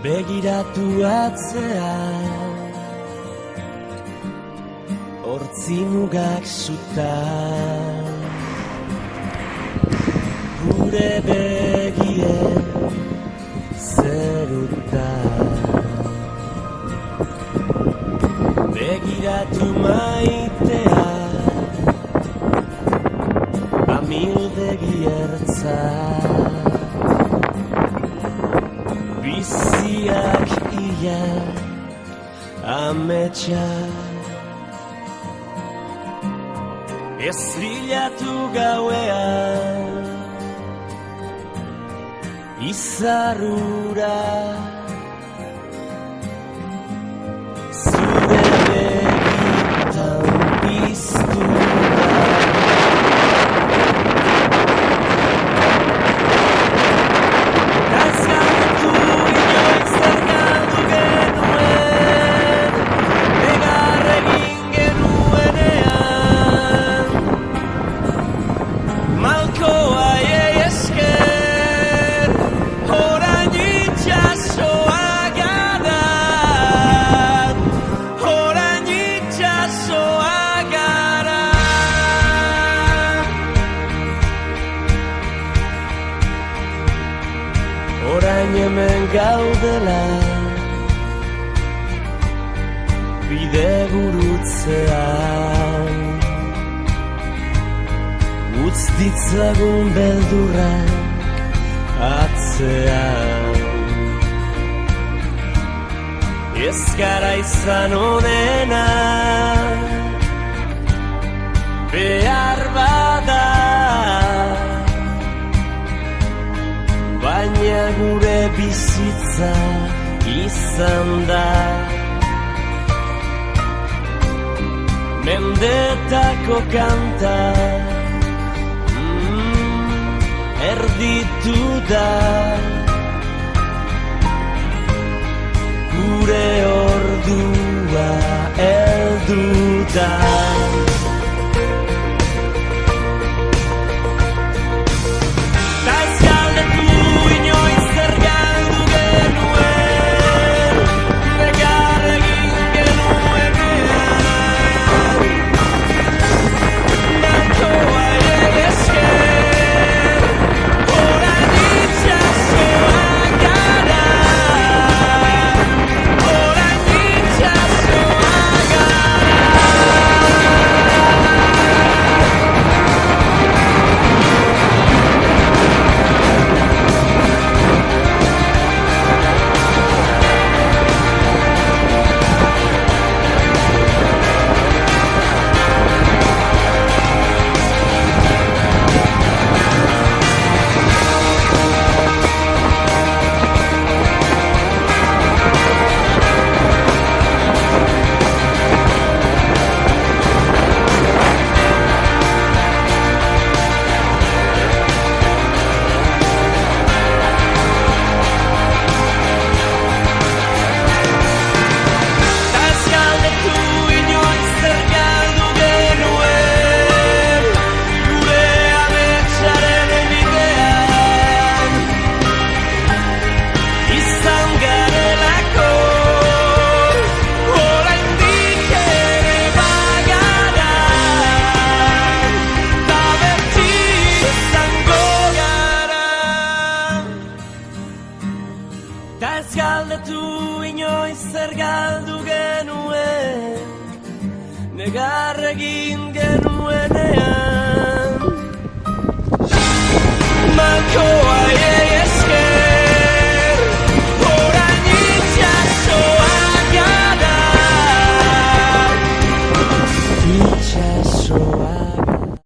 begiratu atzean, hortzi mugak sutan, gure begien zerutan. Begiratu maitea, amildegi ertza, biziak ia ametsa. Ez bilatu gauean, izarrura, zure begitan piztu da. Ez galdetu inoiz zer galdu genuen, negar egin genuenean, malkoa esker, orain itxasoa gara, orain itxasoa gara. Orain hemen gaudela, bide gurutzean, utz ditzagun beldurrak atzean. Ez gara izan onena, behar bada, baina gure bizitza izan da. Mendetako kanta, erditu da, gure ordua heldu da. Ta ez galdetu inoiz zer galdu genuen, negar egin genuenean, malkoa esker, orain itxasoa gara, orain itxasoa gara. Ta ez galdetu inoiz zer galdu genuen, negar egin genuenean, malkoa